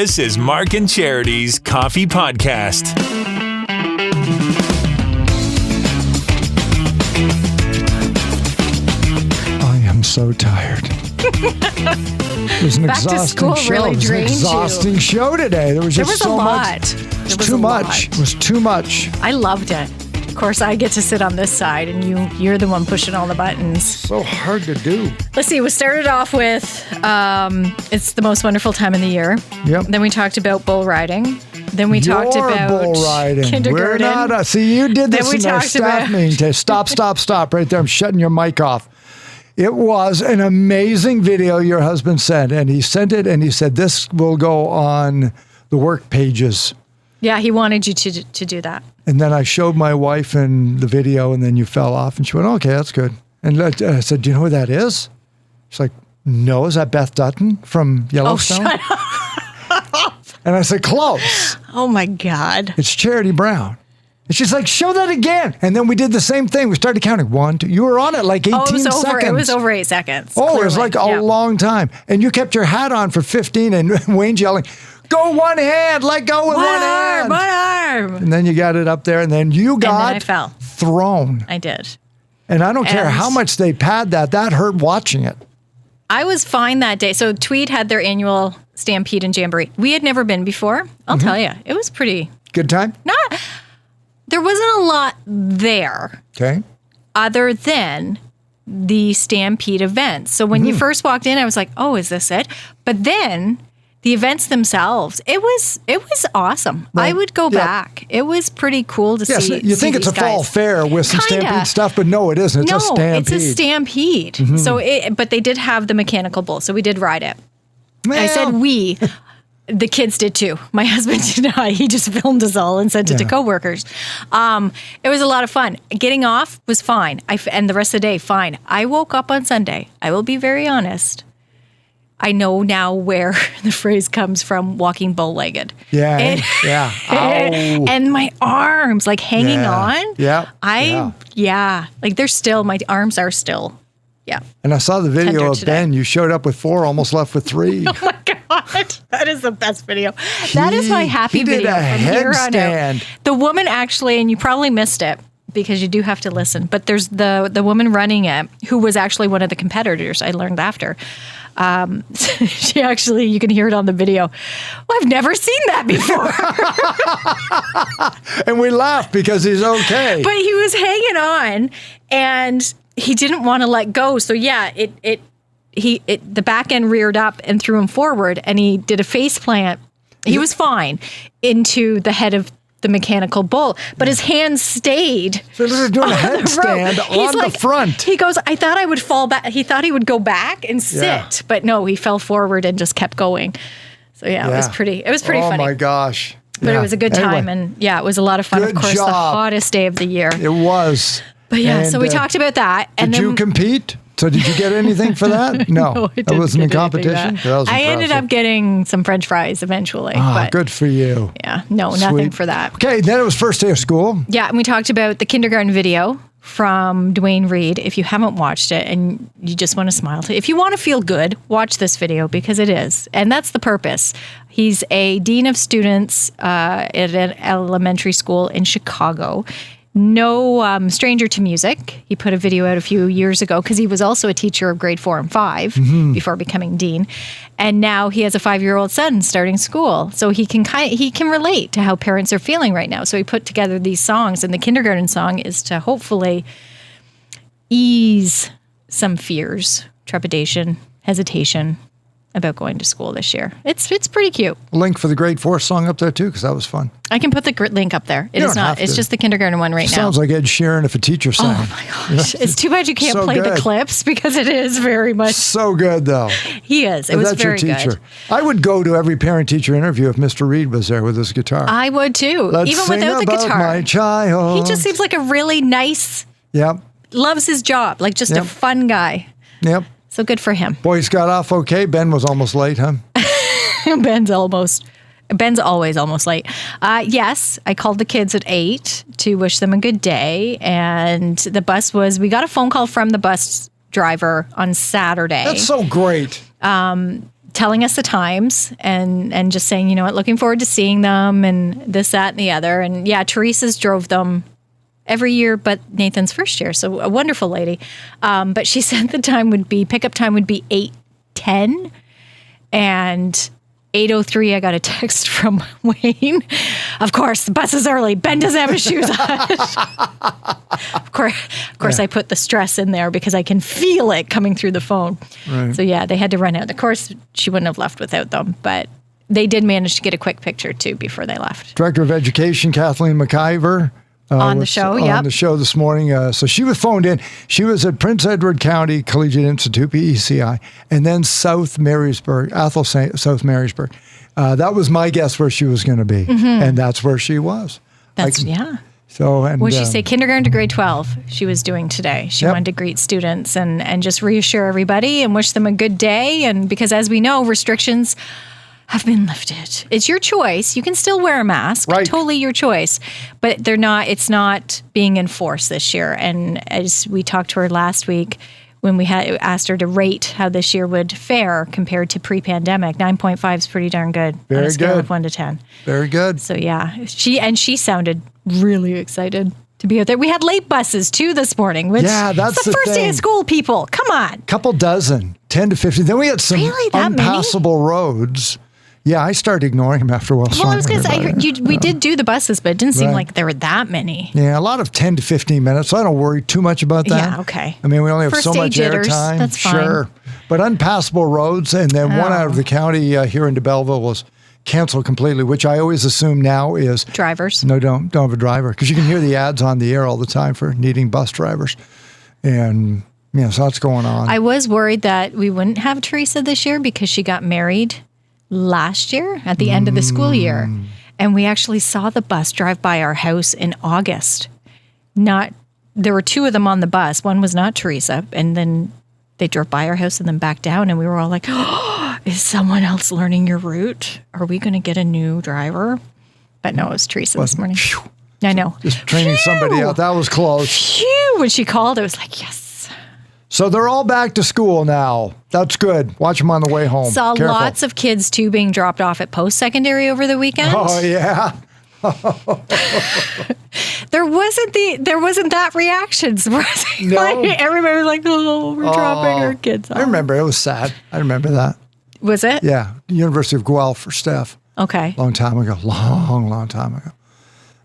This is Mark and Charity's Coffee Podcast. I am so tired. It was an Back to school exhausting show. really It was an drained you. exhausting show today. There was just There was so a lot. much. There was Too a much. lot. It was too much. I loved it. Of course, I get to sit on this side, and you're the one pushing all the buttons. So hard to do. Let's see. We started off with it's the most wonderful time of the year. Yep. Then we talked about bull riding. Then we talked Your about bull riding. kindergarten. We're not. See, you did Then this we in our talked staff about- meeting. Stop right there. I'm shutting your mic off. It was an amazing video your husband sent, and he sent it, and he said this will go on the work pages. Yeah, he wanted you to do that. And then I showed my wife in the video, and then you fell off, and she went, "Okay, that's good." And I said, "Do you know who that is?" She's like, "No, is that Beth Dutton from Yellowstone?" shut And I said, "Close. Oh my God. It's Charity Brown." And she's like, "Show that again." And then we did the same thing. We started counting 1, 2. You were on it like 18 Oh, seconds. it was over 8 seconds. Oh, it was clearly. like a Yeah. long time. And you kept your hat on for 15, and Wayne's yelling, "Go one hand, let go with one hand." One arm. And then you got it up there, and then you got I fell. thrown. I did. And I don't care And- how much they pad that. That hurt watching it. I was fine that day. So Tweed had their annual Stampede and Jamboree. We had never been before. I'll tell you, it was pretty. Good time? There wasn't a lot there Okay. other than the Stampede events. So when you first walked in, I was like, "Oh, is this it?" But then the events themselves, it was awesome. Right. I would go Yeah. back. It was pretty cool to Yes, see. you think see it's a these fall guys. fair with some Kinda. Stampede stuff, but no, it isn't. It's No, a Stampede. it's a Stampede. So, but they did have the mechanical bull, so we did ride it. I said Well, we. The kids did too. My husband did not. He just filmed us all and sent it to Yeah. coworkers. It was a lot of fun. Getting off was fine. And the rest of the day, fine. I woke up on Sunday. I will be very honest. I know now where the phrase comes from, walking bow-legged. Yeah, And, yeah. Ow. and my arms, like hanging Yeah. on. Yeah. Yeah. Like they're still, my arms are still. Yeah. And I saw the video Tender of today. Ben. You showed up with 4, almost left with 3. Oh my God. That is the best video. That is my happy he did video a from here on headstand. out. The woman actually, and you probably missed it because you do have to listen, but there's the woman running it who was actually one of the competitors. I learned after. She actually, you can hear it on the video. Well, I've never seen that before. And we laughed because he's okay. But he was hanging on and he didn't want to let go. So yeah, the back end reared up and threw him forward, and he did a face plant. He was fine into the head of the mechanical bull, but his hands stayed. So they're doing a on the headstand rope. He's on like- the front. He goes, "I thought I would fall back." He thought he would go back and sit, Yeah. but no, he fell forward and just kept going. So yeah, it was pretty Oh funny. my gosh. But Yeah. it was a good time, Anyway, and yeah, it was a lot of fun. Good Of course, the job. hottest day of the year. it was. But yeah, And, so we talked about that, and Did then you compete? So did you get anything for that? No, No, I that didn't wasn't in get anything competition. that. That was I ended impressive. up getting some French fries eventually. Ah, but good for you. yeah, no, nothing Sweet. for that. Okay, then it was first day of school. Yeah, and we talked about the kindergarten video from Dwayne Reed. If you haven't watched it and you just want to smile, if you want to feel good, watch this video because it is. And that's the purpose. He's a dean of students at an elementary school in Chicago. No stranger to music. He put a video out a few years ago because he was also a teacher of grade 4 and 5 before becoming dean, and now he has a 5-year-old son starting school. So he can relate to how parents are feeling right now. So he put together these songs, and the kindergarten song is to hopefully ease some fears, trepidation, hesitation about going to school this year. It's pretty cute. Link for the grade 4 song up there too, because that was fun. I can put the link up there. It You is don't not. have It's to. just the kindergarten one right now. Sounds like Ed Sheeran if a teacher sang. Oh my gosh. It's too bad you can't So play the good. clips because it is very much. So good though. He is. It was That's very your teacher. good. I would go to every parent-teacher interview if Mr. Reed was there with his guitar. I would too, Let's even sing without the about guitar. my child. He just seems like a really nice, Yep. loves his job, like just Yep. a fun guy. Yep. So good for him. Boys got off okay. Ben was almost late, huh? Ben's always almost late. Yes, I called the kids at 8 to wish them a good day. And we got a phone call from the bus driver on Saturday. That's so great. telling us the times and just saying, you know what, looking forward to seeing them and this, that, and the other. And yeah, Teresa's drove them every year but Nathan's first year. So a wonderful lady. But she said pickup time would be 8:10. And 8:03, I got a text from Wayne. Of course, the bus is early. Ben doesn't have his shoes on. Of course, I put the stress in there because I can feel it coming through the phone. Right. So yeah, they had to run out. Of course, she wouldn't have left without them, but they did manage to get a quick picture too before they left. Director of Education, Kathleen McIver. On the show, on the show this morning. So she was phoned in. She was at Prince Edward County Collegiate Institute, PECI, and then South Marysburg, South Marysburg. That was my guess where she was going to be, and that's where she was. Yeah. So, and what did she say? Kindergarten to grade 12 she was doing today. She wanted to greet students and just reassure everybody and wish them a good day. And because as we know, restrictions have been lifted. It's your choice. You can still wear a mask. Right. Totally your choice. But it's not being enforced this year. And as we talked to her last week, when we had asked her to rate how this year would fare compared to pre-pandemic, 9.5 is pretty darn good. Very on a scale good. of 1 to 10. Very good. So yeah, she sounded really excited to be out there. We had late buses too this morning, which that's it's the first day of school, people. Come on. Couple dozen, 10 to 15. Then we had some unpassable roads. Yeah, I started ignoring him after a while. Well, I was going to say, we did do the buses, but it didn't seem like there were that many. Yeah, a lot of 10 to 15 minutes, so I don't worry too much about that. Yeah, okay. I mean, we only have First so day much jitters, airtime. that's fine. Sure. But unpassable roads, and then one out of the county here into Belleville was canceled completely, which I always assume now is... Drivers. No, don't have a driver, because you can hear the ads on the air all the time for needing bus drivers. And... yeah, so that's going on. I was worried that we wouldn't have Teresa this year because she got married last year at the end of the school year. And we actually saw the bus drive by our house in August. There were two of them on the bus. One was not Teresa. And then they drove by our house and then back down. And we were all like, oh, is someone else learning your route? Are we going to get a new driver? But no, it was Teresa this morning. Phew. I know. Just training somebody out. That was close. Phew. When she called, I was like, yes. So they're all back to school now. That's good. Watch them on the way home. Saw Careful. lots of kids too being dropped off at post-secondary over the weekend. Oh yeah. There wasn't that reaction. Surprisingly. No. Everybody was like, "Oh, we're dropping our kids off." I remember. It was sad. I remember that. Was it? Yeah. University of Guelph for Steph. Okay. Long time ago. Long time ago.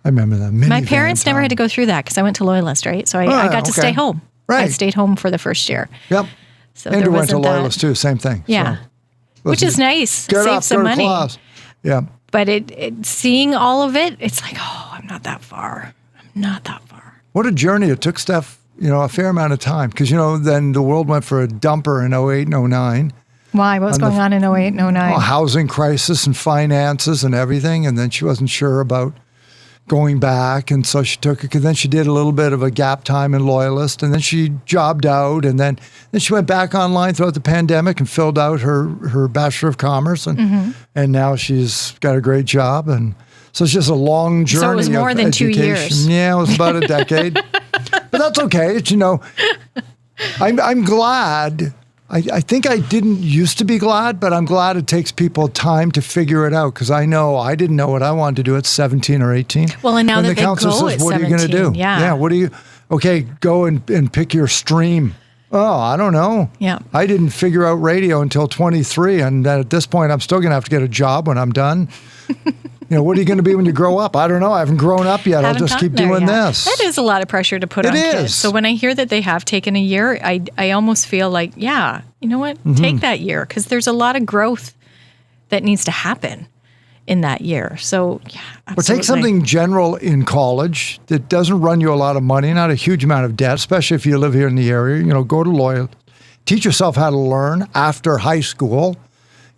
I remember that. My parents never had to go through that because I went to Loyalist, right? So I got to stay home. Right. I stayed home for the first year. Yep. So Andrew there went to wasn't that. Loyalist too. Same thing. Yeah. So, which is nice. Get Save up, some go to money. class. Yeah. But seeing all of it, it's like, oh, I'm not that far. What a journey. It took Steph, a fair amount of time. Because, then the world went for a dumper in 08 and 09. Why? What was going on in 08 and 09? Housing crisis and finances and everything. And then she wasn't sure about going back. And so she took it. Then she did a little bit of a gap time in Loyalist. And then she jobbed out. And then she went back online throughout the pandemic and filled out her Bachelor of Commerce. And now she's got a great job. And so it's just a long journey. So it was more than education. 2 years. Yeah, it was about a decade. But that's okay. It's, I'm glad. I think I didn't used to be glad, but I'm glad it takes people time to figure it out because I know I didn't know what I wanted to do at 17 or 18. Well, and now when that the they counselor go says, at what 17, are you going to do? yeah. What do you, okay, go and pick your stream. Oh, I don't know. Yeah. I didn't figure out radio until 23, and at this point, I'm still going to have to get a job when I'm done. What are you going to be when you grow up? I don't know. I haven't grown up yet. I'll just keep doing this. That is a lot of pressure to put on kids. So when I hear that they have taken a year, I almost feel like, yeah, you know what? Take that year because there's a lot of growth that needs to happen in that year. So, yeah, absolutely. Or take something general in college that doesn't run you a lot of money, not a huge amount of debt, especially if you live here in the area. Go to Loyal. Teach yourself how to learn after high school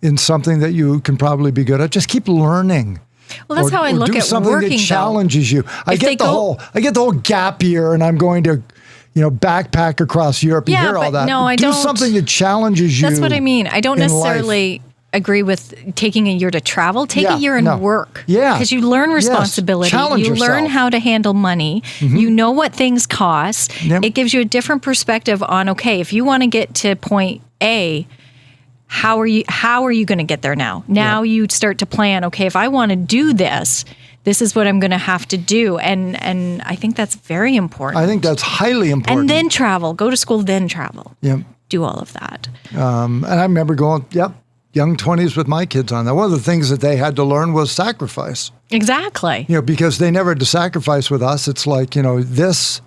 in something that you can probably be good at. Just keep learning. Well, that's how I look at working. Do something that challenges you. I get the whole gap year, and I'm going to, backpack across Europe. You hear all that. No, I do don't. Do something that challenges you. That's what I mean. I don't necessarily agree with taking a year to travel. Take a year and work. Yeah, because you learn responsibility. Challenge you yourself. learn how to handle money. You know what things cost. It gives you a different perspective on, okay, if you want to get to point A, how are you going to get there now? Now you start to plan, okay, if I want to do this, this is what I'm going to have to do. And I think that's very important. I think that's highly important. And then travel. Go to school, then travel. Yep. Do all of that. And I remember going, young 20s with my kids on that. One of the things that they had to learn was sacrifice. Exactly. Because they never had to sacrifice with us. It's like, this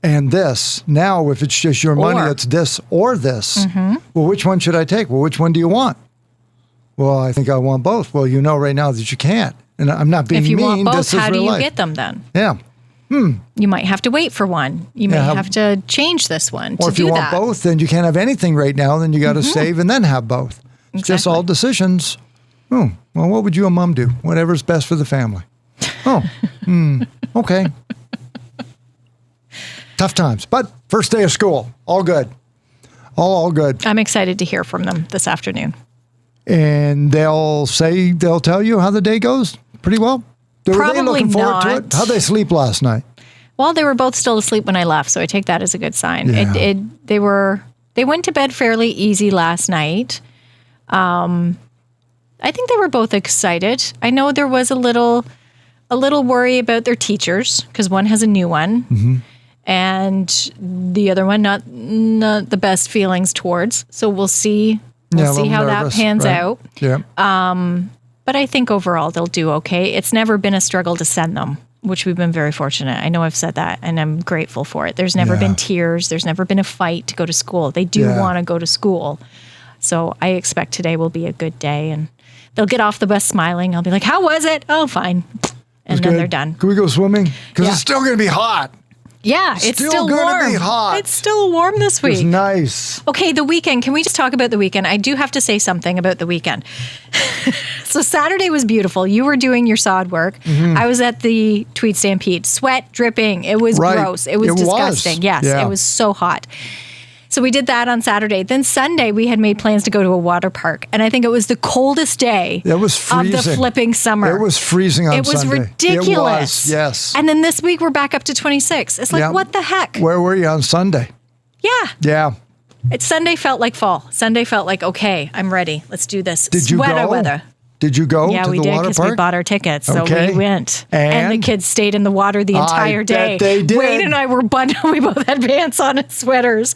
and this. Now, if it's just your money, it's this or this. Mm-hmm. Well, which one should I take? Well, which one do you want? Well, I think I want both. Well, right now that you can't. And I'm not being mean. If you want both, this is how do real you life. get them then? Yeah. You might have to wait for one. You may have to change this one to do that. Or if you want both, then you can't have anything right now. Then you got to save and then have both. It's just all decisions. Oh, well, what would you and Mom do? Whatever's best for the family. Oh, okay. Tough times. But first day of school, all good. All good. I'm excited to hear from them this afternoon. And they'll tell you how the day goes pretty well. Were Probably they looking forward to not. it? How'd they sleep last night? Well, they were both still asleep when I left, so I take that as a good sign. Yeah. They went to bed fairly easy last night. I think they were both excited. I know there was a little worry about their teachers because one has a new one, and the other one not the best feelings towards. So we'll see. We'll see how that pans out. Yeah. But I think overall they'll do okay. It's never been a struggle to send them, which we've been very fortunate. I know I've said that, and I'm grateful for it. There's never been tears. There's never been a fight to go to school. They do want to go to school. So I expect today will be a good day, and they'll get off the bus smiling. I'll be like, how was it? Oh, fine. And then they're done. Can we go swimming? Because it's still going to be hot. Yeah, it's still going warm. to be hot. It's still warm this week. It's nice. Okay, the weekend. Can we just talk about the weekend? I do have to say something about the weekend. So Saturday was beautiful. You were doing your sod work. Mm-hmm. I was at the Tweed Stampede. Sweat dripping. It was gross. It was disgusting. Yes, it was so hot. So we did that on Saturday. Then Sunday, we had made plans to go to a water park. And I think it was the coldest day of the flipping summer. It was freezing on Sunday. It was ridiculous. It was, yes. And then this week, we're back up to 26. It's like, what the heck? Where were you on Sunday? Yeah. Yeah. Sunday felt like fall. Sunday felt like, okay, I'm ready. Let's do this. Did you go? Weather. Did you go to the water park? Yeah, we did because we bought our tickets. So we went. And the kids stayed in the water the entire day. Bet they did. Wade and I were bundled. We both had pants on and sweaters.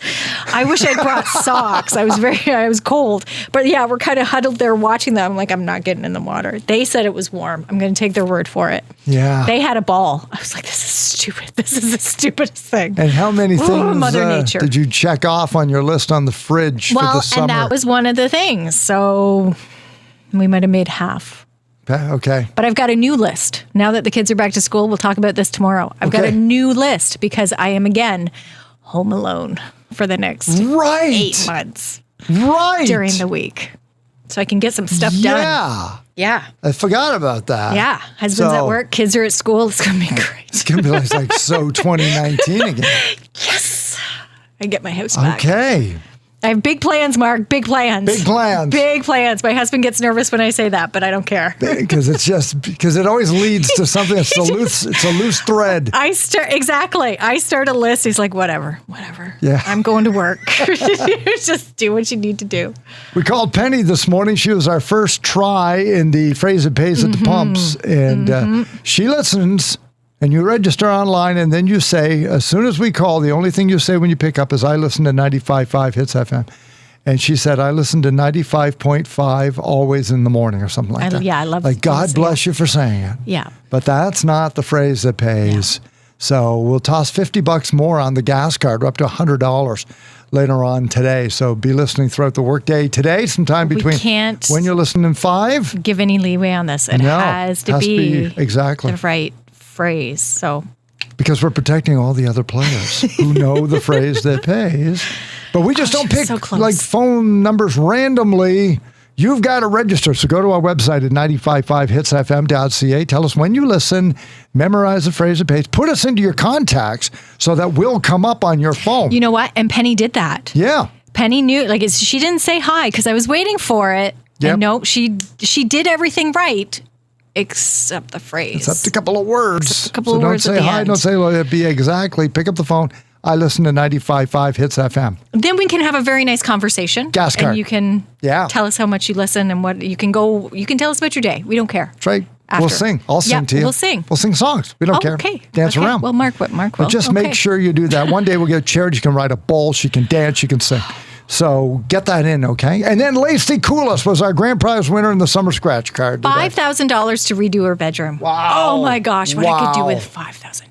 I wish I'd brought socks. I was cold. But yeah, we're kind of huddled there watching them. I'm like, I'm not getting in the water. They said it was warm. I'm going to take their word for it. Yeah. They had a ball. I was like, this is stupid. This is the stupidest thing. And how many things Mother Nature. Did you check off on your list on the fridge for the summer? And that was one of the things. So we might have made half. Okay. But I've got a new list. Now that the kids are back to school, we'll talk about this tomorrow. I've got a new list because I am, again, home alone for the next 8 months. Right. During the week. So I can get some stuff done. Yeah. I forgot about that. Yeah. Husband's at work, kids are at school. It's going to be great. It's going to be like 2019 again. Yes. I get my house back. Okay. I have big plans, Mark. Big plans. Big plans. Big plans. My husband gets nervous when I say that, but I don't care. Because it always leads to something that's it's a loose thread. I start a list. He's like, whatever. Yeah. I'm going to work. Just do what you need to do. We called Penny this morning. She was our first try in the phrase that pays at the pumps. And she listens. And you register online, and then you say, as soon as we call, the only thing you say when you pick up is, I listen to 95.5 Hits FM. And she said, I listen to 95.5 always in the morning or something like that. Yeah, I love Like, God bless you for saying it. Yeah. But that's not the phrase that pays. Yeah. So we'll toss $50 more on the gas card, up to $100 later on today. So be listening throughout the workday today, sometime between when you're listening 5. Give any leeway on this. It has to be exactly the right phrase. So because we're protecting all the other players who know the phrase that pays, but we just don't pick like phone numbers randomly. You've got to register. So go to our website at 955hitsfm.ca. Tell us when you listen, memorize the phrase that pays, put us into your contacts so that we'll come up on your phone. You know what? And Penny did that. Yeah. Penny knew, she didn't say hi because I was waiting for it. Yep. And no, she did everything right. Except the phrase. Except a couple of words. Don't say hi. Don't say be exactly. Pick up the phone. I listen to 95.5 Hits FM. Then we can have a very nice conversation. Gas card. And you can tell us how much you listen and what you can tell us about your day. We don't care. That's right. After. We'll sing. I'll sing to you. We'll sing. We'll sing songs. We don't care. Okay. Dance around. Well, Mark will. But just make sure you do that. One day we'll get Charity. She can ride a bull. She can dance. She can sing. So get that in, okay? And then Lacey Coolis was our grand prize winner in the summer scratch card. $5,000 to redo her bedroom. Wow. Oh my gosh, what I could do with $5,000.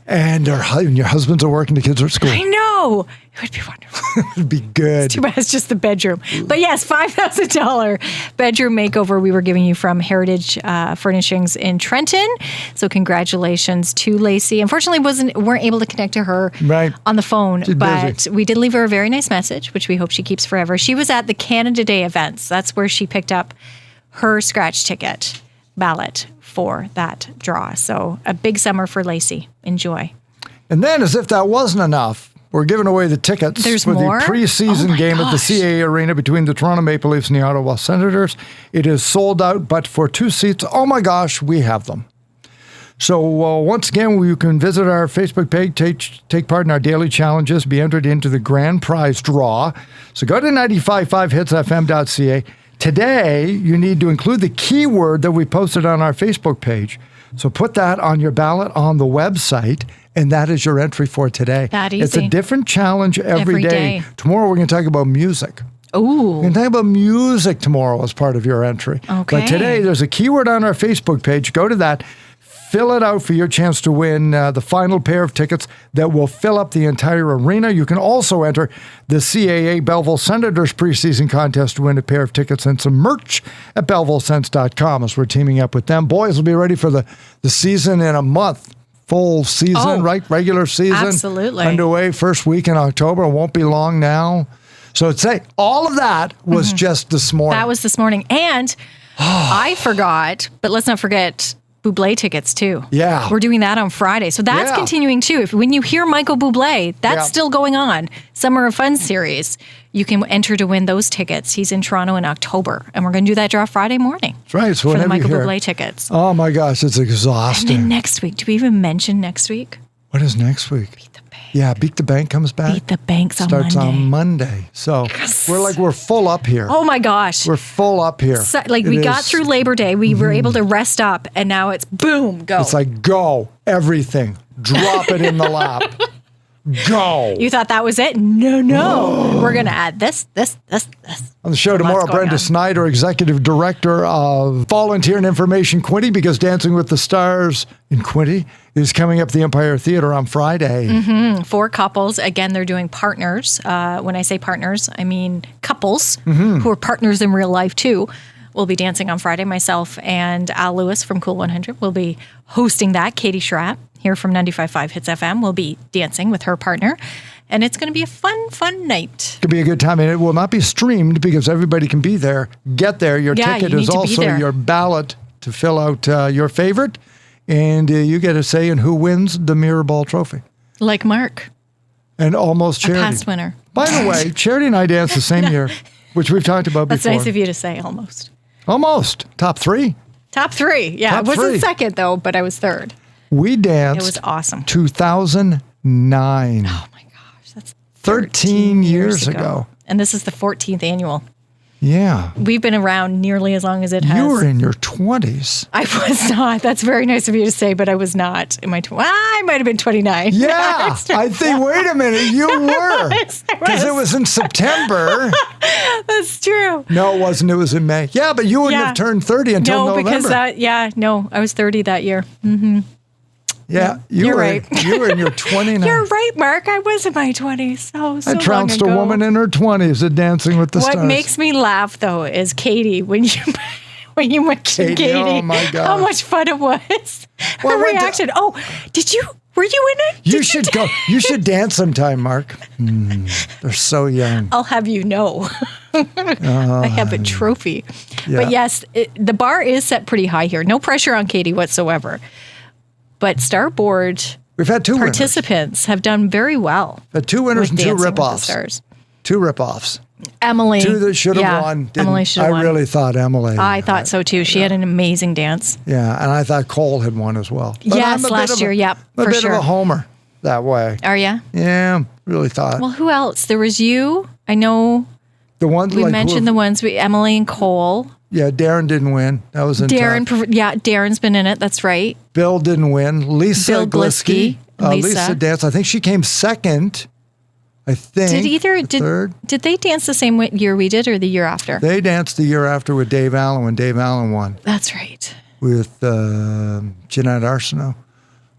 And your husbands are working, the kids are at school. I know. It would be wonderful. It would be good. It's too bad it's just the bedroom. But yes, $5,000 bedroom makeover we were giving you from Heritage Furnishings in Trenton. So congratulations to Lacey. Unfortunately, weren't able to connect to her on the phone, but we did leave her a very nice message, which we hope she keeps forever. She was at the Canada Day events. That's where she picked up her scratch ticket ballot for that draw. So a big summer for Lacey. Enjoy. And then, as if that wasn't enough, we're giving away the tickets for the preseason game at the CAA Arena between the Toronto Maple Leafs and the Ottawa Senators. It is sold out, but for 2 seats, oh my gosh, we have them. So once again, you can visit our Facebook page, take part in our daily challenges, be entered into the grand prize draw. So go to 955hitsfm.ca. Today, you need to include the keyword that we posted on our Facebook page. So put that on your ballot on the website, and that is your entry for today. That easy. It's a different challenge every day. Tomorrow, we're going to talk about music. Ooh. We're going to talk about music tomorrow as part of your entry. Okay. But today, there's a keyword on our Facebook page. Go to that. Fill it out for your chance to win the final pair of tickets that will fill up the entire arena. You can also enter the CAA Belleville Senators preseason contest to win a pair of tickets and some merch at BellevilleSens.com as we're teaming up with them. Boys will be ready for the season in a month. Full season, right? Regular season. Absolutely. Underway first week in October. It won't be long now. So say all of that was just this morning. That was this morning. And I forgot, but let's not forget Bublé tickets too. Yeah. We're doing that on Friday. So that's continuing too. When you hear Michael Bublé, that's still going on. Summer of Fun series. You can enter to win those tickets. He's in Toronto in October. And we're going to do that draw Friday morning. That's right. So for the Michael you hear Bublé tickets. Oh my gosh, it's exhausting. And then next week, do we even mention next week? What is next week? Beat the Bank. Yeah, Beat the Bank comes back. Beat the Bank starts on Monday. So we're full up here. Oh my gosh. We're full up here. So, we got through Labor Day. We were able to rest up, and now it's boom, go. It's like go, everything. Drop it in the lap. Go. You thought that was it? No. We're going to add this. On the show tomorrow, Brenda Snyder, Executive Director of Volunteer and Information Quinte, because Dancing with the Stars in Quinte is coming up at the Empire Theatre on Friday. 4 couples. Again, they're doing partners. When I say partners, I mean couples who are partners in real life too. We'll be dancing on Friday. Myself and Al Lewis from Cool 100 will be hosting that. Katie Schrapp here from 95.5 Hits FM will be dancing with her partner. And it's going to be a fun night. It's going to be a good time. And it will not be streamed because everybody can be there. Get there. Your ticket is also your ballot to fill out your favorite. And you get a say in who wins the Mirror Ball Trophy. Like Mark. And almost Charity. A past winner. By the way, Charity and I danced the same year, which we've talked about before. That's nice of you to say, almost. Almost. Top 3. Top 3. Yeah, I wasn't second, though, but I was third. We danced. It was awesome. 2009. Oh, my gosh. That's 13 years ago. And this is the 14th annual. Yeah. We've been around nearly as long as it has. You were in your 20s. I was not. That's very nice of you to say, but I was not in my 20s. I might have been 29. Yeah. I think, wait a minute, you were. Because it was in September. That's true. No, it wasn't. It was in May. Yeah, but you wouldn't have turned 30 until November. I was 30 that year. Mm-hmm. Yeah, you're right. You were in your 29. You're right, Mark. I was in my 20s. So I trounced a woman in her 20s at Dancing with the Stars. What makes me laugh, though, is Katie, when you mentioned Katie, oh my God, how much fun it was. Her reaction. Were you in it? You should go. You should dance sometime, Mark. They're so young. I'll have you know. I have a trophy. Yeah. But yes, the bar is set pretty high here. No pressure on Katie whatsoever. But Starboard we've had 2 participants have done very well. We've had 2 winners and 2 rip-offs. 2 rip-offs. Emily. 2 that should have won. Emily should have won. I really thought Emily. I thought so too. She had an amazing dance. Yeah, and I thought Cole had won as well. But yes, last year. Yep, a bit of a homer. that way. Are ya? Yeah, really thought. Well, who else? There was you. I know The ones we mentioned the ones, Emily and Cole. Yeah, Darren didn't win. That was in Darren's been in it. That's right. Bill didn't win. Lisa Bill Glisky. Lisa danced. I think she came second. I think. Did they dance the same year we did or the year after? They danced the year after with Dave Allen when Dave Allen won. That's right. With Jeanette Arsenault.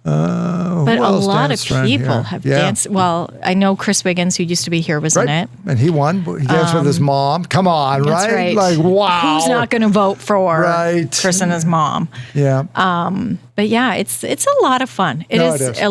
But a lot of people have danced. Well, I know Chris Wiggins, who used to be here, was in it. And he won. He danced with his mom. Come on, that's right? Like, wow. Who's not going to vote for Chris and his mom? Yeah. But yeah, it's a lot of fun. It's a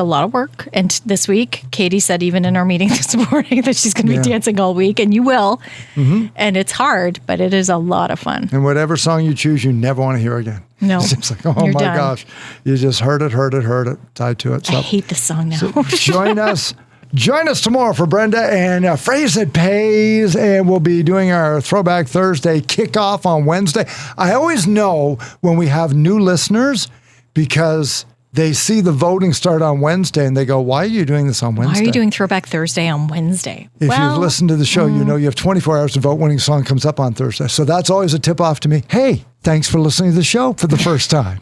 lot of work. And this week, Katie said even in our meeting this morning that she's going to be dancing all week, and you will. Mm-hmm. And it's hard, but it is a lot of fun. And whatever song you choose, you never want to hear again. No. It's just like, oh my gosh. You just heard it, tied to it. So, I hate this song now. So join us tomorrow for Brenda and Phrase That Pays, and we'll be doing our Throwback Thursday kickoff on Wednesday. I always know when we have new listeners because they see the voting start on Wednesday and they go, why are you doing this on Wednesday? Why are you doing Throwback Thursday on Wednesday? If you've listened to the show, you know you have 24 hours to vote. Winning song comes up on Thursday. So that's always a tip off to me. Hey, thanks for listening to the show for the first time.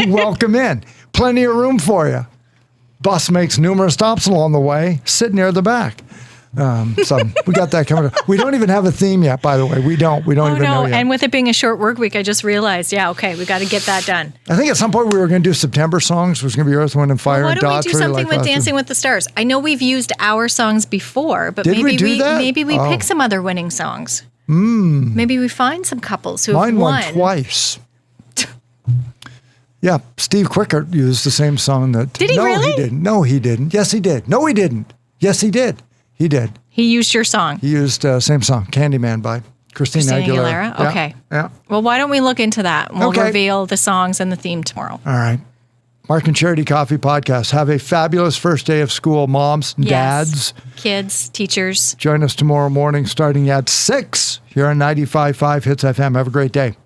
Welcome in. Plenty of room for you. Bus makes numerous stops along the way. Sit near the back. So we got that coming up. We don't even have a theme yet, by the way. We don't even know yet. And with it being a short work week, I just realized, we got to get that done. I think at some point we were going to do September songs. It was going to be Earth, Wind, and Fire and Daughtry. Why don't we do something with Dancing with the Stars? I know we've used our songs before, but maybe we pick some other winning songs. Maybe we find some couples who have won. Mine won twice. Yeah, Steve Quickert used the same song that... Did he really? He didn't. No, he didn't. Yes, he did. No, he didn't. Yes, he did. He did. He used your song. He used same song, Candyman by Christina Aguilera. Yeah. Okay. Yeah. Well, why don't we look into that? We'll reveal the songs and the theme tomorrow. All right. Mark and Charity Coffee Podcast. Have a fabulous first day of school, moms, dads. Kids, teachers. Join us tomorrow morning starting at 6 here on 95.5 Hits FM. Have a great day.